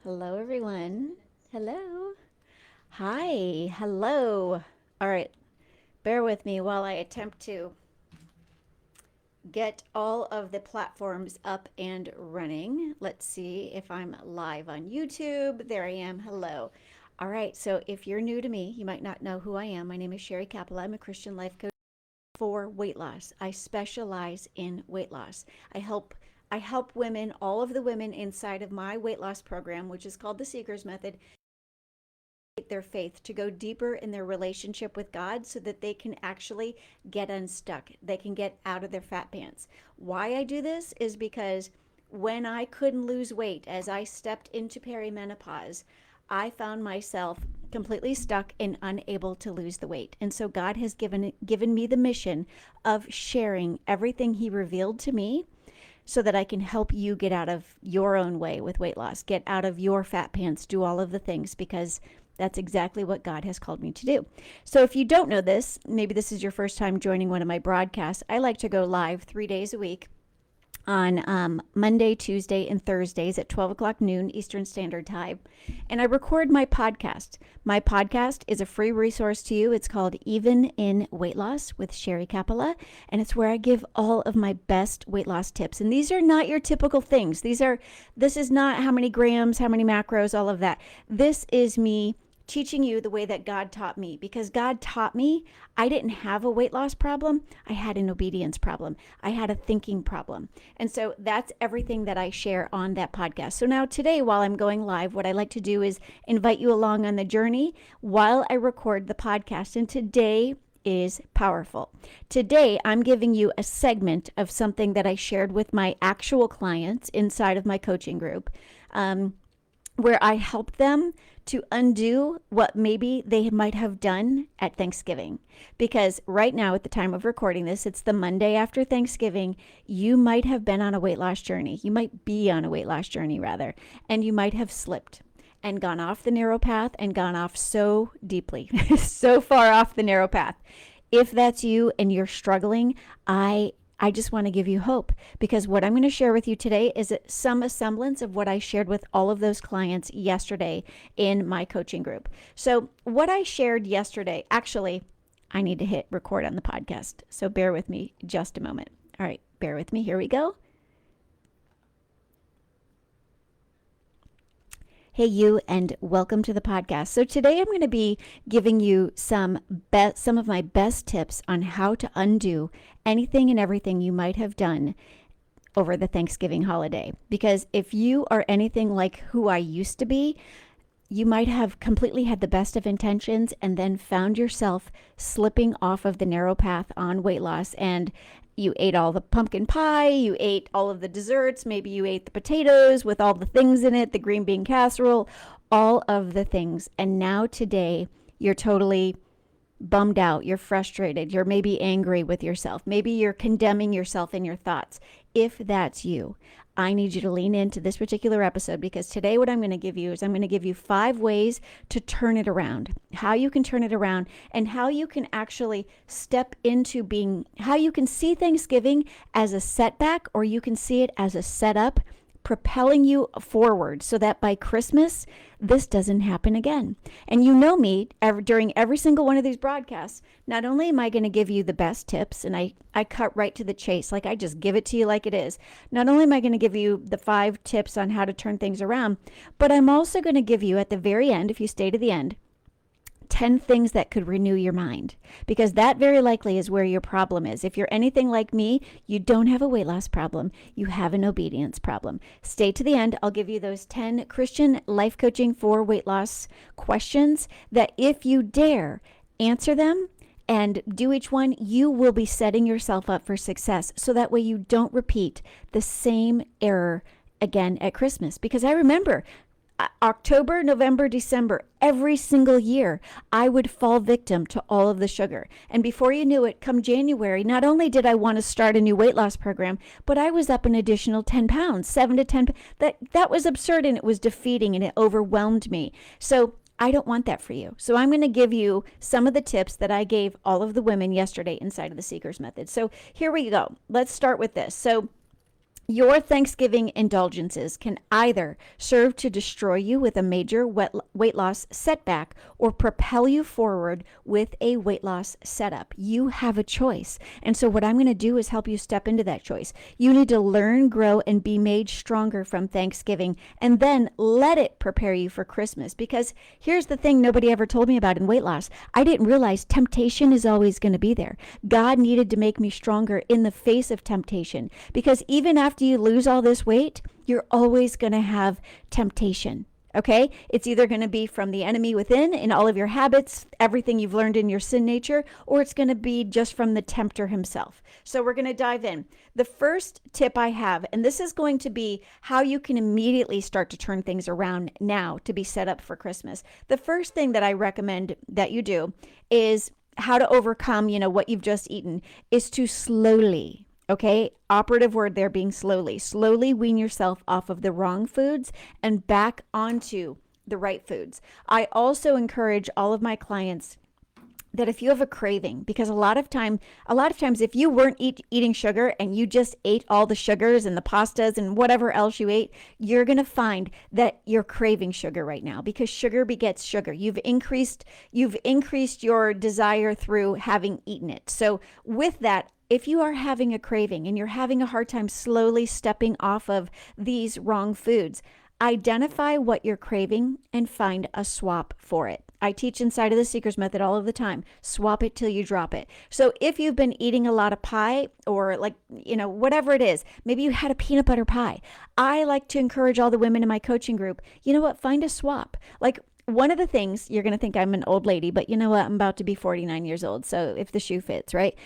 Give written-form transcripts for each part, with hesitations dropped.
Hello, everyone. Hello. Hi. Hello. All right. Bear with me while I attempt to get all of the platforms up and running. Let's see if I'm live on YouTube. There I am. Hello. All right. So if you're new to me, you might not know who I am. My name is Sherry Capella. I'm a Christian life coach for weight loss. I specialize in weight loss. I help women, all of the women inside of my weight loss program, which is called the Seeker's Method, their faith, to go deeper in their relationship with God so that they can actually get unstuck. They can get out of their fat pants. Why I do this is because when I couldn't lose weight, as I stepped into perimenopause, I found myself completely stuck and unable to lose the weight. And so God has given me the mission of sharing everything he revealed to me so that I can help you get out of your own way with weight loss, get out of your fat pants, do all of the things, because that's exactly what God has called me to do. So if you don't know this, maybe this is your first time joining one of my broadcasts. I like to go live 3 days a week on Monday, Tuesday, and Thursdays at 12 o'clock noon Eastern Standard Time. And I record my podcast. My podcast is a free resource to you. It's called Even in Weight Loss with Sherry Capella. And it's where I give all of my best weight loss tips. And these are not your typical things. This is not how many grams, how many macros, all of that. This is me teaching you the way that God taught me, because God taught me I didn't have a weight loss problem. I had an obedience problem. I had a thinking problem. And so that's everything that I share on that podcast. So now today, while I'm going live, what I like to do is invite you along on the journey while I record the podcast. And today is powerful. Today, I'm giving you a segment of something that I shared with my actual clients inside of my coaching group. Where I help them to undo what maybe they might have done at Thanksgiving. Because right now, at the time of recording this, it's the Monday after Thanksgiving. You might have been on a weight loss journey. You might be on a weight loss journey, rather, and you might have slipped and gone off the narrow path and gone off so deeply, so far off the narrow path. If that's you and you're struggling, I just want to give you hope, because what I'm going to share with you today is some semblance of what I shared with all of those clients yesterday in my coaching group. So what I shared yesterday, actually, I need to hit record on the podcast. So bear with me just a moment. All right, bear with me. Here we go. Hey, you, and welcome to the podcast. So today I'm going to be giving you some of my best tips on how to undo anything and everything you might have done over the Thanksgiving holiday. Because if you are anything like who I used to be, you might have completely had the best of intentions and then found yourself slipping off of the narrow path on weight loss, and you ate all the pumpkin pie, you ate all of the desserts, maybe you ate the potatoes with all the things in it, the green bean casserole, all of the things. And now today, you're totally bummed out, you're frustrated, you're maybe angry with yourself, maybe you're condemning yourself in your thoughts. If that's you, I need you to lean into this particular episode, because today what I'm going to give you is I'm going to give you 5 ways to turn it around, how you can turn it around, and how you can actually step into how you can see Thanksgiving as a setback, or you can see it as a setup, propelling you forward so that by Christmas, this doesn't happen again. And you know me, during every single one of these broadcasts, not only am I going to give you the best tips, and I cut right to the chase, like I just give it to you like it is. Not only am I going to give you the 5 tips on how to turn things around, but I'm also going to give you at the very end, if you stay to the end, 10 things that could renew your mind, because that very likely is where your problem is. If you're anything like me, you don't have a weight loss problem. You have an obedience problem. Stay to the end. I'll give you those 10 Christian life coaching for weight loss questions that if you dare answer them and do each one, you will be setting yourself up for success. So that way you don't repeat the same error again at Christmas. Because I remember October, November, December, every single year, I would fall victim to all of the sugar. And before you knew it, come January, not only did I want to start a new weight loss program, but I was up an additional 10 pounds, 7 to 10. That was absurd, and it was defeating, and it overwhelmed me. So I don't want that for you. So I'm going to give you some of the tips that I gave all of the women yesterday inside of the Seeker's Method. So here we go. Let's start with this. So Your Thanksgiving indulgences can either serve to destroy you with a major weight loss setback or propel you forward with a weight loss setup. You have a choice. And so, what I'm going to do is help you step into that choice. You need to learn, grow, and be made stronger from Thanksgiving, and then let it prepare you for Christmas. Because here's the thing nobody ever told me about in weight loss. I didn't realize temptation is always going to be there. God needed to make me stronger in the face of temptation, because even after you lose all this weight, you're always going to have temptation. Okay? It's either going to be from the enemy within in all of your habits, everything you've learned in your sin nature, or it's going to be just from the tempter himself. So we're going to dive in. The first tip I have, and this is going to be how you can immediately start to turn things around now to be set up for Christmas. The first thing that I recommend that you do is how to overcome, what you've just eaten, is to slowly, okay, operative word there being slowly wean yourself off of the wrong foods and back onto the right foods. I also encourage all of my clients that if you have a craving, because a lot of times if you weren't eating sugar and you just ate all the sugars and the pastas and whatever else you ate, you're going to find that you're craving sugar right now, because sugar begets sugar. You've increased your desire through having eaten it. So with that, if you are having a craving and you're having a hard time slowly stepping off of these wrong foods, identify what you're craving and find a swap for it. I teach inside of the Seeker's Method all of the time. Swap it till you drop it. So if you've been eating a lot of pie, or whatever it is, maybe you had a peanut butter pie. I like to encourage all the women in my coaching group, you know what, find a swap. Like, one of the things, you're going to think I'm an old lady, but you know what, I'm about to be 49 years old. So if the shoe fits, right?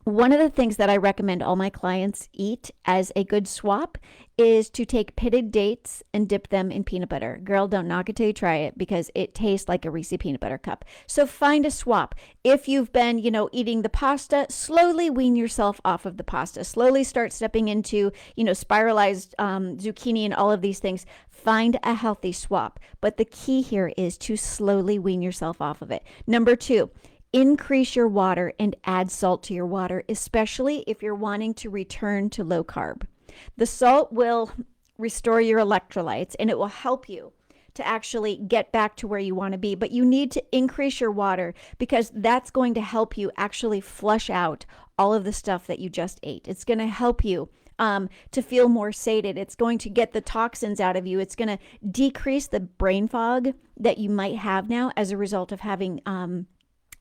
One of the things that I recommend all my clients eat as a good swap is to take pitted dates and dip them in peanut butter. Girl, don't knock it till you try it, because it tastes like a Reese peanut butter cup. So find a swap. If you've been, eating the pasta, slowly wean yourself off of the pasta. Slowly start stepping into, spiralized zucchini and all of these things. Find a healthy swap. But the key here is to slowly wean yourself off of it. Number 2, increase your water and add salt to your water, especially if you're wanting to return to low carb. The salt will restore your electrolytes and it will help you to actually get back to where you want to be. But you need to increase your water, because that's going to help you actually flush out all of the stuff that you just ate. It's going to help you to feel more sated. It's going to get the toxins out of you. It's going to decrease the brain fog that you might have now as a result of having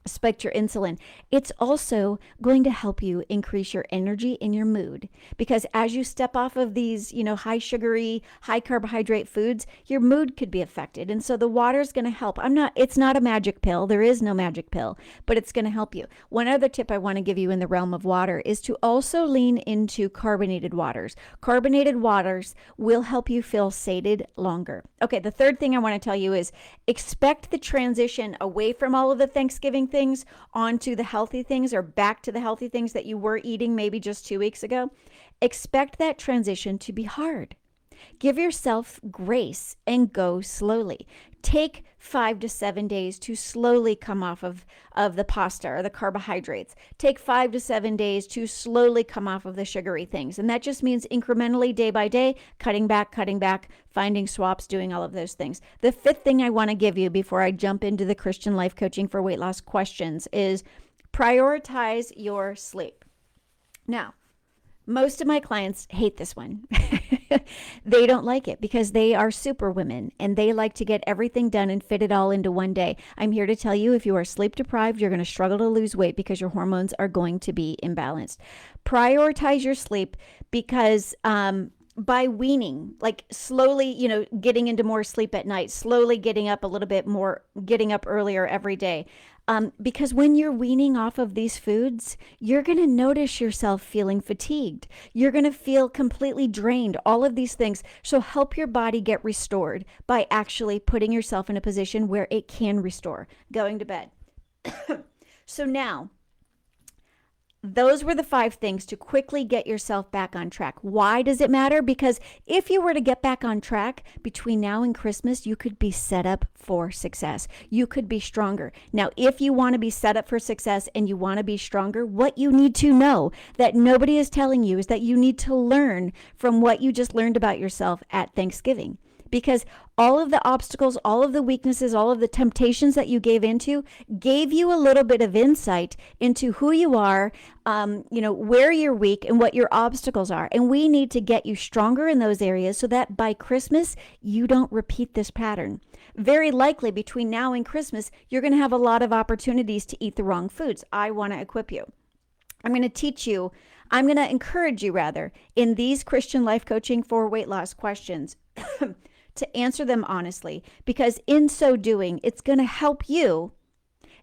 spiked your insulin. It's also going to help you increase your energy and your mood, because as you step off of these, high sugary, high carbohydrate foods, your mood could be affected. And so the water is going to help. It's not a magic pill. There is no magic pill, but it's going to help you. One other tip I want to give you in the realm of water is to also lean into carbonated waters. Carbonated waters will help you feel sated longer. Okay, the third thing I want to tell you is expect the transition away from all of the Thanksgiving things onto the healthy things, or back to the healthy things that you were eating maybe just 2 weeks ago. Expect that transition to be hard. Give yourself grace and go slowly. Take 5 to 7 days to slowly come off of the pasta or the carbohydrates. Take 5 to 7 days to slowly come off of the sugary things. And that just means incrementally, day by day, cutting back, finding swaps, doing all of those things. The fifth thing I want to give you before I jump into the Christian life coaching for weight loss questions is prioritize your sleep. Now, most of my clients hate this one. They don't like it because they are super women and they like to get everything done and fit it all into one day. I'm here to tell you, if you are sleep deprived, you're going to struggle to lose weight because your hormones are going to be imbalanced. Prioritize your sleep, because by weaning, like slowly, getting into more sleep at night, slowly getting up a little bit more, getting up earlier every day. Because when you're weaning off of these foods, you're going to notice yourself feeling fatigued. You're going to feel completely drained, all of these things. So help your body get restored by actually putting yourself in a position where it can restore, going to bed. So now, those were the 5 things to quickly get yourself back on track. Why does it matter? Because if you were to get back on track between now and Christmas, you could be set up for success. You could be stronger. Now, if you want to be set up for success and you want to be stronger, what you need to know that nobody is telling you is that you need to learn from what you just learned about yourself at Thanksgiving. Because all of the obstacles, all of the weaknesses, all of the temptations that you gave into gave you a little bit of insight into who you are, where you're weak and what your obstacles are. And we need to get you stronger in those areas so that by Christmas, you don't repeat this pattern. Very likely between now and Christmas, you're going to have a lot of opportunities to eat the wrong foods. I want to equip you. I'm going to teach you, I'm going to encourage you rather, in these Christian life coaching for weight loss questions to answer them honestly, because in so doing, it's going to help you.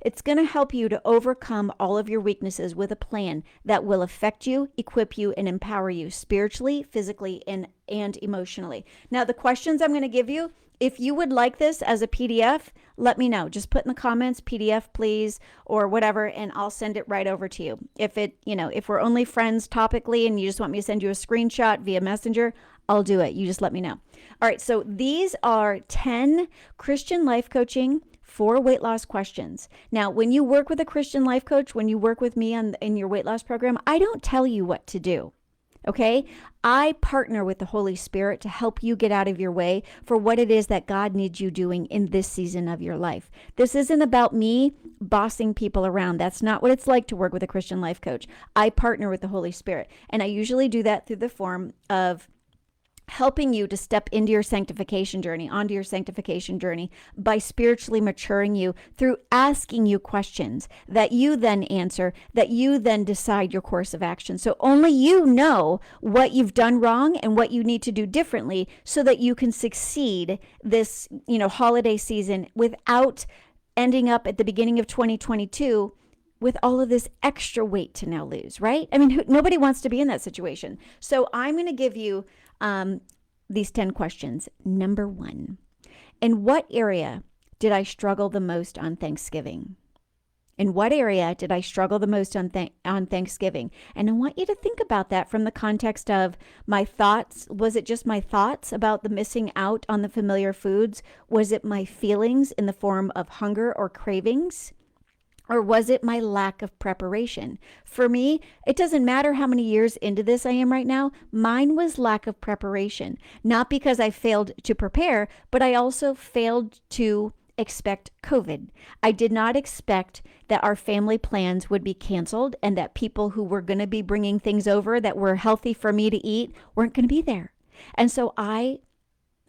It's going to help you to overcome all of your weaknesses with a plan that will affect you, equip you, and empower you spiritually, physically, and emotionally. Now, the questions I'm going to give you, if you would like this as a PDF, let me know. Just put in the comments, PDF, please, or whatever, and I'll send it right over to you. If we're only friends topically and you just want me to send you a screenshot via Messenger, I'll do it. You just let me know. All right, so these are 10 Christian life coaching for weight loss questions. Now, when you work with a Christian life coach, when you work with me in your weight loss program, I don't tell you what to do. Okay? I partner with the Holy Spirit to help you get out of your way for what it is that God needs you doing in this season of your life. This isn't about me bossing people around. That's not what it's like to work with a Christian life coach. I partner with the Holy Spirit, and I usually do that through the form of helping you to step into your sanctification journey, onto your sanctification journey by spiritually maturing you through asking you questions that you then answer, that you then decide your course of action. So only you know what you've done wrong and what you need to do differently so that you can succeed this, holiday season without ending up at the beginning of 2022 with all of this extra weight to now lose, right? I mean, nobody wants to be in that situation. So I'm going to give you these 10 questions. Number 1, in what area did I struggle the most on Thanksgiving? In what area did I struggle the most on Thanksgiving? And I want you to think about that from the context of my thoughts. Was it just my thoughts about the missing out on the familiar foods? Was it my feelings in the form of hunger or cravings? Or was it my lack of preparation? For me, it doesn't matter how many years into this I am right now. Mine was lack of preparation. Not because I failed to prepare, but I also failed to expect COVID. I did not expect that our family plans would be canceled and that people who were going to be bringing things over that were healthy for me to eat weren't going to be there. And so I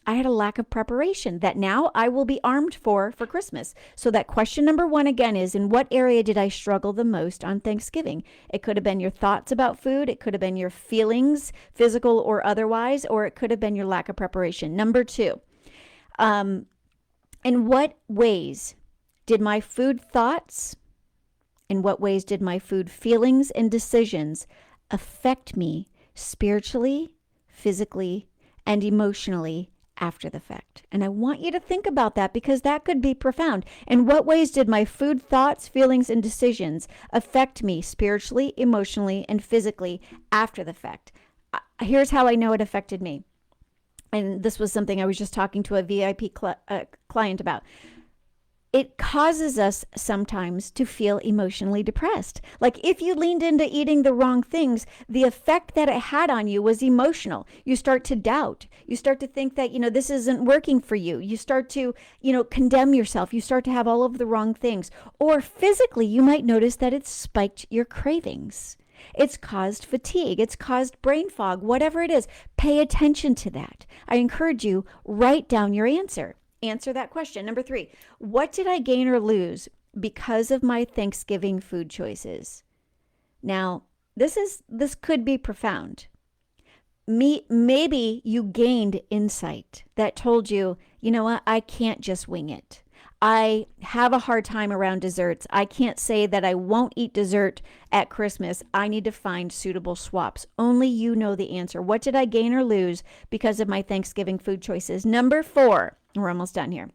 had a lack of preparation that now I will be armed for Christmas. So that question number 1 again is, in what area did I struggle the most on Thanksgiving? It could have been your thoughts about food. It could have been your feelings, physical or otherwise, or it could have been your lack of preparation. Number 2, in what ways did my food thoughts, in what ways did my food feelings and decisions affect me spiritually, physically, and emotionally after the fact? And I want you to think about that because that could be profound. In what ways did my food thoughts, feelings, and decisions affect me spiritually, emotionally, and physically after the fact? Here's how I know it affected me. And this was something I was just talking to a VIP client about. It causes us sometimes to feel emotionally depressed. Like if you leaned into eating the wrong things, the effect that it had on you was emotional. You start to doubt. You start to think that, this isn't working for you. You start to, condemn yourself. You start to have all of the wrong things. Or physically, you might notice that it's spiked your cravings. It's caused fatigue. It's caused brain fog, whatever it is. Pay attention to that. I encourage you, write down your answer. Answer that question. Number 3, what did I gain or lose because of my Thanksgiving food choices? Now, this could be profound. Maybe you gained insight that told you, you know what, I can't just wing it. I have a hard time around desserts. I can't say that I won't eat dessert at Christmas. I need to find suitable swaps. Only you know the answer. What did I gain or lose because of my Thanksgiving food choices? Number 4, we're almost done here.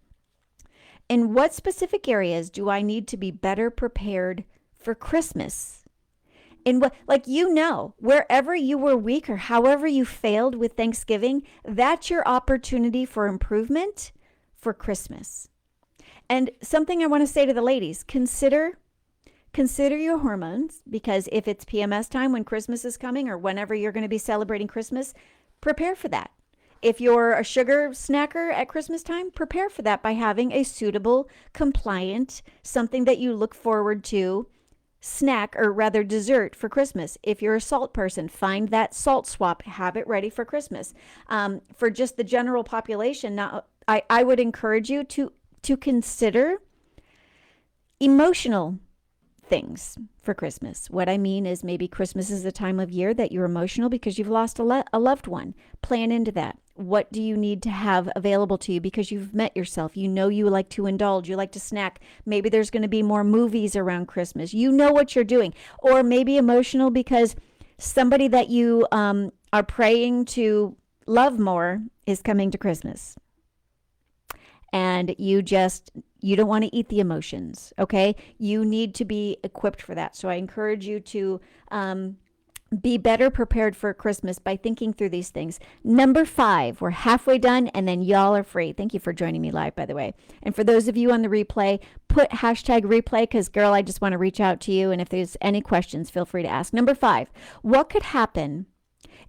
In what specific areas do I need to be better prepared for Christmas? In what, like, wherever you were weak or however you failed with Thanksgiving, that's your opportunity for improvement for Christmas. And something I want to say to the ladies, consider your hormones, because if it's PMS time when Christmas is coming or whenever you're going to be celebrating Christmas, prepare for that. If you're a sugar snacker at Christmas time, prepare for that by having a suitable, compliant, something that you look forward to snack, or rather dessert, for Christmas. If you're a salt person, find that salt swap, have it ready for Christmas. For just the general population, now I would encourage you to consider emotional things for Christmas. What I mean is, maybe Christmas is a time of year that you're emotional because you've lost a loved one. Plan into that. What do you need to have available to you because you've met yourself? You know you like to indulge. You like to snack. Maybe there's going to be more movies around Christmas. You know what you're doing. Or maybe emotional because somebody that you are praying to love more is coming to Christmas. And you don't want to eat the emotions, okay? You need to be equipped for that. So I encourage you to be better prepared for Christmas by thinking through these things. Number 5, we're halfway done, and then y'all are free. Thank you for joining me live, by the way. And for those of you on the replay, put hashtag replay, because, girl, I just want to reach out to you. And if there's any questions, feel free to ask. Number 5, what could happen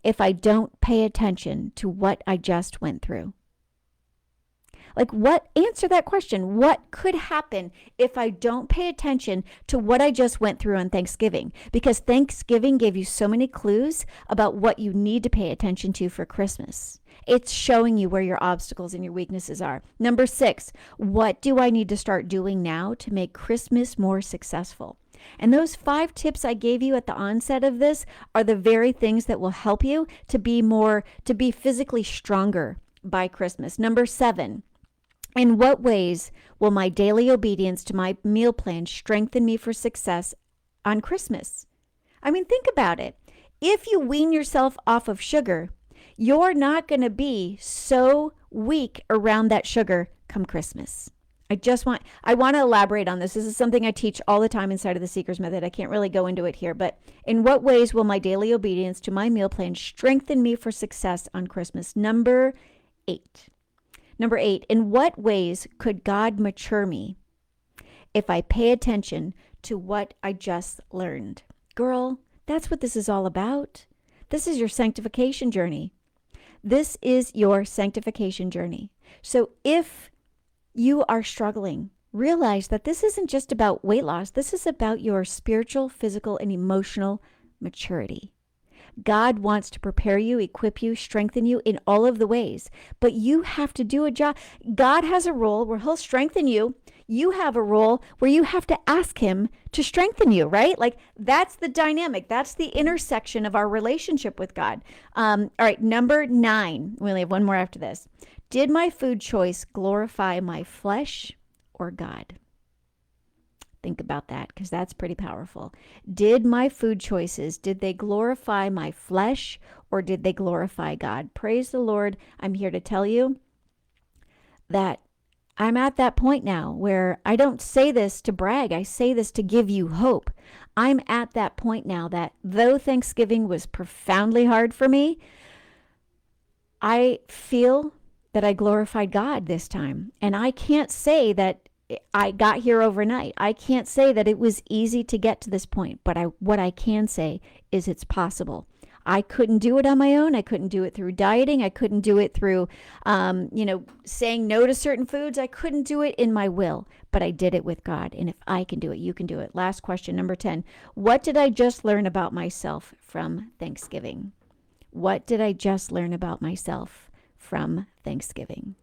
if I don't pay attention to what I just went through? Answer that question. What could happen if I don't pay attention to what I just went through on Thanksgiving? Because Thanksgiving gave you so many clues about what you need to pay attention to for Christmas. It's showing you where your obstacles and your weaknesses are. Number 6, what do I need to start doing now to make Christmas more successful? And those 5 tips I gave you at the onset of this are the very things that will help you to be physically stronger by Christmas. Number 7, in what ways will my daily obedience to my meal plan strengthen me for success on Christmas? I mean, think about it. If you wean yourself off of sugar, you're not going to be so weak around that sugar come Christmas. I want to elaborate on this. This is something I teach all the time inside of the Seeker's Method. I can't really go into it here, but in what ways will my daily obedience to my meal plan strengthen me for success on Christmas? Number 8, in what ways could God mature me if I pay attention to what I just learned? Girl, that's what this is all about. This is your sanctification journey. This is your sanctification journey. So if you are struggling, realize that this isn't just about weight loss. This is about your spiritual, physical, and emotional maturity. God wants to prepare you, equip you, strengthen you in all of the ways, but you have to do a job. God has a role where he'll strengthen you. You have a role where you have to ask him to strengthen you, right? Like, that's the dynamic. That's the intersection of our relationship with God. All right, number 9. We only have one more after this. Did my food choice glorify my flesh or God? Think about that, because that's pretty powerful. Did my food choices, did they glorify my flesh or did they glorify God? Praise the Lord. I'm here to tell you that I'm at that point now where I don't say this to brag. I say this to give you hope. I'm at that point now that though Thanksgiving was profoundly hard for me, I feel that I glorified God this time. And I can't say that I got here overnight. I can't say that it was easy to get to this point, but what I can say is it's possible. I couldn't do it on my own. I couldn't do it through dieting. I couldn't do it through, saying no to certain foods. I couldn't do it in my will, but I did it with God. And if I can do it, you can do it. Last question, number 10. What did I just learn about myself from Thanksgiving? What did I just learn about myself from Thanksgiving?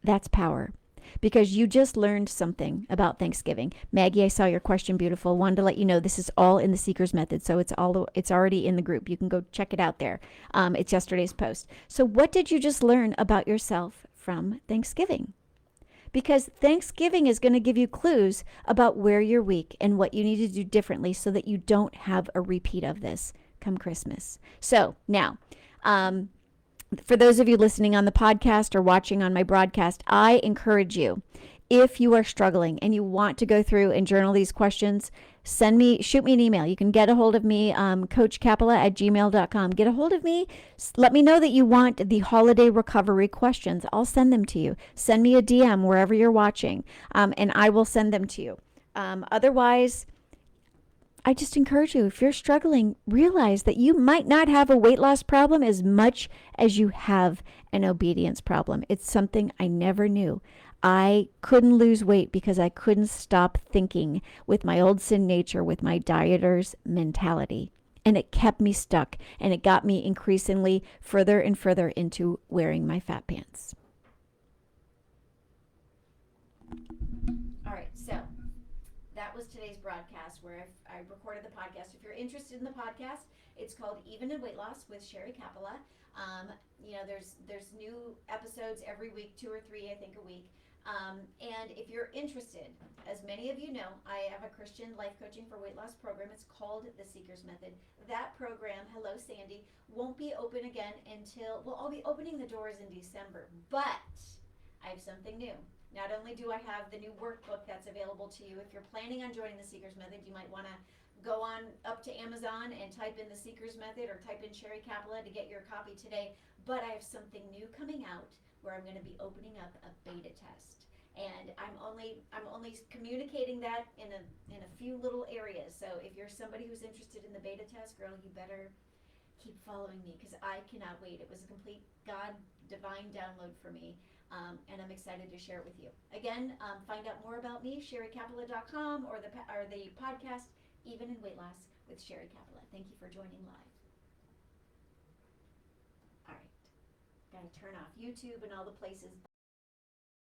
That's power. Because you just learned something about Thanksgiving. Maggie, I saw your question, beautiful. Wanted to let you know this is all in the Seeker's Method, so it's already in the group. You can go check it out there. It's yesterday's post. So what did you just learn about yourself from Thanksgiving? Because Thanksgiving is going to give you clues about where you're weak and what you need to do differently so that you don't have a repeat of this come Christmas. So now, for those of you listening on the podcast or watching on my broadcast, I encourage you, if you are struggling and you want to go through and journal these questions, shoot me an email. You can get a hold of me, coachcapella@gmail.com. Get a hold of me. Let me know that you want the holiday recovery questions. I'll send them to you. Send me a DM wherever you're watching, and I will send them to you. Otherwise, I just encourage you, if you're struggling, realize that you might not have a weight loss problem as much as you have an obedience problem. It's something I never knew. I couldn't lose weight because I couldn't stop thinking with my old sin nature, with my dieter's mentality. And it kept me stuck, and it got me increasingly further and further into wearing my fat pants. All right, so that was today's broadcast where I recorded the podcast. If you're interested in the podcast, it's called Even in Weight Loss with Sherry Capella. There's new episodes every week, 2 or 3, I think, a week. And if you're interested, as many of you know, I have a Christian life coaching for weight loss program. It's called The Seeker's Method. That program, hello Sandy, won't be open again until, well, I'll be opening the doors in December, but I have something new. Not only do I have the new workbook that's available to you, if you're planning on joining the Seeker's Method, you might want to go on up to Amazon and type in the Seeker's Method or type in Sherry Capella to get your copy today. But I have something new coming out where I'm going to be opening up a beta test. And I'm only communicating that in a few little areas. So if you're somebody who's interested in the beta test, girl, you better keep following me because I cannot wait. It was a complete God divine download for me. And I'm excited to share it with you. Again, find out more about me, sherrycapella.com, or the podcast, Even in Weight Loss with Sherry Capella. Thank you for joining live. All right. Got to turn off YouTube and all the places.